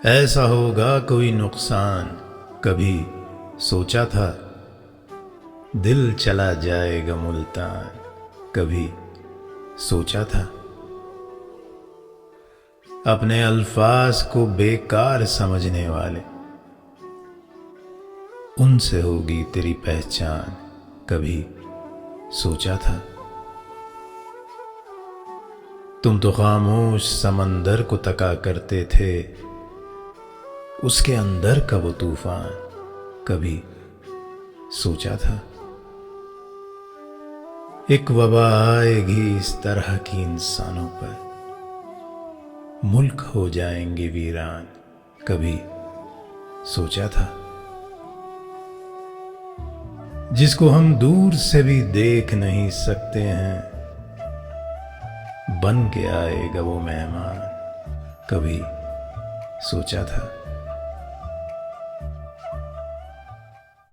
ऐसा होगा कोई नुकसान कभी सोचा था। दिल चला जाएगा मुल्तान कभी सोचा था। अपने अल्फाज को बेकार समझने वाले, उनसे होगी तेरी पहचान कभी सोचा था। तुम तो खामोश समंदर को तका करते थे, उसके अंदर का वो तूफान कभी सोचा था। एक वबा आएगी इस तरह की इंसानों पर, मुल्क हो जाएंगे वीरान कभी सोचा था। जिसको हम दूर से भी देख नहीं सकते हैं, बन के आएगा वो मेहमान कभी सोचा था।